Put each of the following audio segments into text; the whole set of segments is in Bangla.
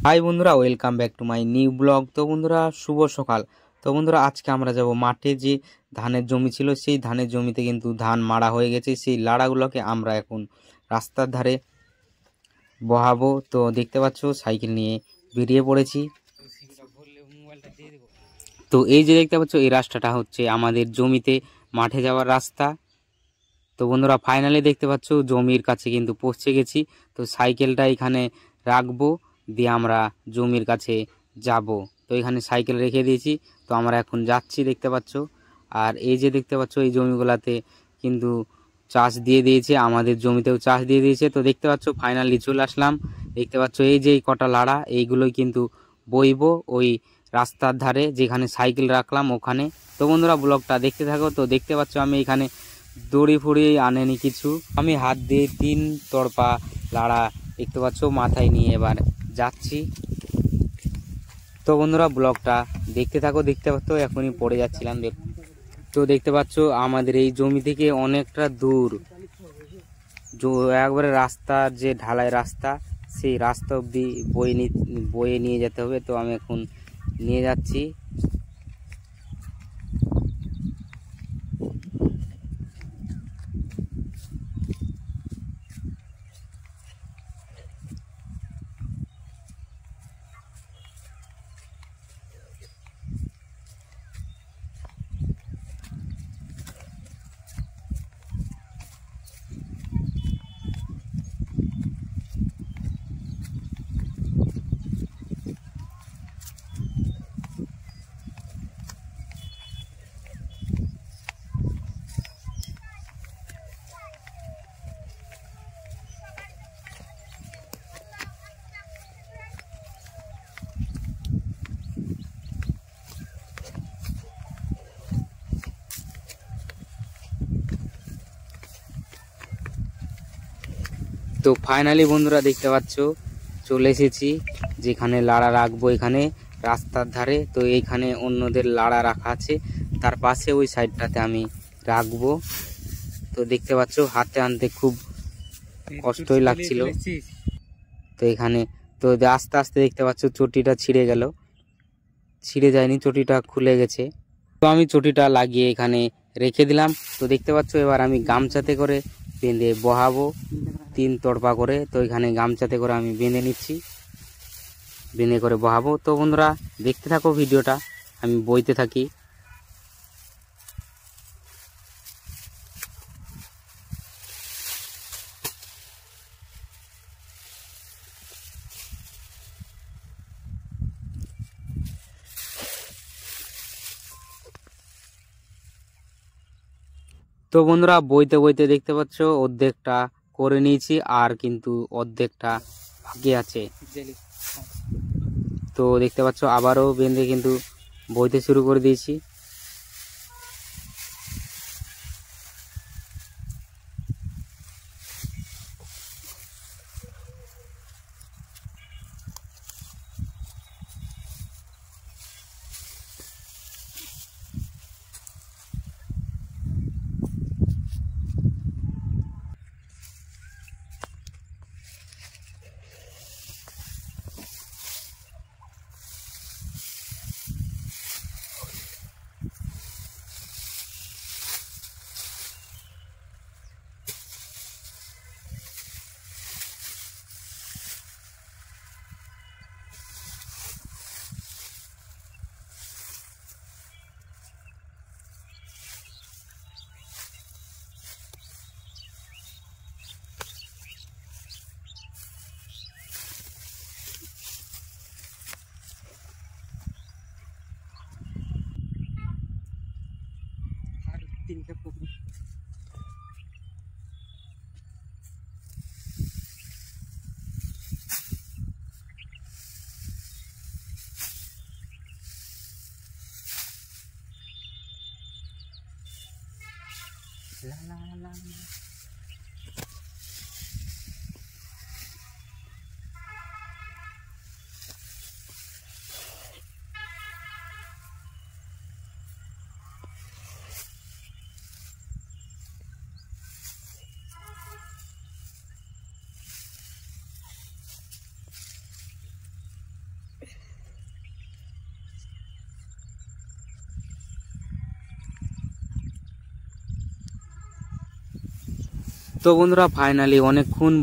হাই বন্ধুরা, welcome back to my new blog. তো বন্ধুরা, শুভ সকাল। তো বন্ধুরা, আজকে আমরা যাব মাঠে। যে ধানের জমি ছিল, সেই ধানের জমিতে কিন্তু ধান মাড়া হয়ে গেছে। সেই লাড়াগুলোকে আমরা এখন রাস্তার ধারে বহাবো। তো দেখতে পাচ্ছ, সাইকেল নিয়ে বেরিয়ে পড়েছি। তো এই যে দেখতে পাচ্ছ, এই রাস্তাটা হচ্ছে আমাদের জমিতে মাঠে যাওয়ার রাস্তা। তো বন্ধুরা, ফাইনালি দেখতে পাচ্ছ জমির কাছে কিন্তু পৌঁছে গেছি। তো সাইকেলটা এখানে রাখবো, দিয়ে আমরা জমির কাছে যাব। তো এখানে সাইকেল রেখে দিয়েছি। তো আমরা এখন যাচ্ছি, দেখতে পাচ্ছ। আর এই যে দেখতে পাচ্ছ, এই জমিগুলাতে কিন্তু চাষ দিয়ে দিয়েছে, আমাদের জমিতেও চাষ দিয়ে দিয়েছে। তো দেখতে পাচ্ছ ফাইনালি চলে আসলাম। দেখতে পাচ্ছ এই যে কটা লাড়া, এইগুলোই কিন্তু বইবো ওই রাস্তার ধারে যেখানে সাইকেল রাখলাম ওখানে। তো বন্ধুরা, ব্লগটা দেখতে থাকো। তো দেখতে পাচ্ছ আমি এখানে দড়ি ফুড়ি আনেনি কিছু, আমি হাত দিয়ে 3 তরপা লাড়া দেখতে পাচ্ছ মাথায় নিয়ে এবার যাচ্ছি। তো বন্ধুরা, ব্লগটা দেখতে থাকো। দেখতে পাচ্ছ এখনই পড়ে যাচ্ছিলাম। তো দেখতে পাচ্ছ আমাদের এই জমি থেকে অনেকটা দূর একবারে রাস্তার যে ঢালাই রাস্তা, সেই রাস্তা অবধি বয়ে নিয়ে যেতে হবে। তো আমি এখন নিয়ে যাচ্ছি। তো ফাইনালি বন্ধুরা, দেখতে পাচ্ছ চলে এসেছি যেখানে লাড়া রাখবো, এখানে রাস্তার ধারে। তো এইখানে অন্যদের লাড়া রাখা আছে, তার পাশে ওই সাইডটাতে আমি রাখবো। তো দেখতে পাচ্ছ হাতে আনতে খুব কষ্টই লাগছিল। তো এখানে তো আস্তে আস্তে দেখতে পাচ্ছ চটিটা ছিঁড়ে গেল, ছিঁড়ে যায়নি, চটিটা খুলে গেছে। তো আমি চটিটা লাগিয়ে এখানে রেখে দিলাম। তো দেখতে পাচ্ছ এবার আমি গামছাতে করে বেঁধে বহাবো 3 তরপা করে। তো এখানে গামছাতে করে আমি বেঁধে নিচ্ছি, বেঁধে করে বহাবো। তো বন্ধুরা, দেখতে থাকো ভিডিওটা, আমি বইতে থাকি। তো বন্ধুরা, বইতে বইতে দেখতে পাচ্ছ অর্ধেকটা করে নিয়েছি, আর কিন্তু অর্ধেকটা বাকি আছে। তো দেখতে পাচ্ছ আবারও বেঁধে কিন্তু বইতে শুরু করে দিয়েছি। তো বন্ধুরা ফাইনালি অনেকক্ষণ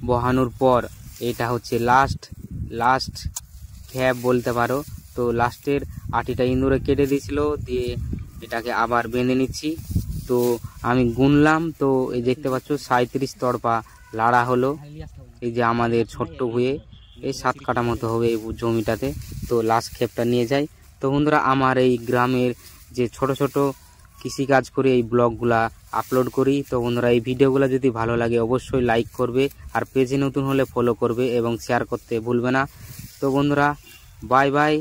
বহানোর পর এটা হচ্ছে লাস্ট খ্যাপ বলতে পারো। তো লাস্টের আটিটা ইঁদুরে কেটে দিয়েছিল, দিয়ে এটাকে আবার বেঁধে নিচ্ছি। তো আমি গুনলাম, তো এই দেখতে পাচ্ছ 37 তড়পা লাড়া হলো। এই যে আমাদের ছোট্ট ভুঁয়ে এই 7 কাঠা মতো হবে এই জমিটাতে। তো লাস্ট ক্ষেপটা নিয়ে যাই। তো বন্ধুরা আমার এই গ্রামের যে ছোট ছোট কৃষিকাজ করে এই ব্লগগুলা আপলোড করি। তো বন্ধুরা এই ভিডিওগুলো যদি ভালো লাগে অবশ্যই লাইক করবে, আর পেজে নতুন হলে ফলো করবে এবং শেয়ার করতে ভুলবে না। তো বন্ধুরা বাই বাই।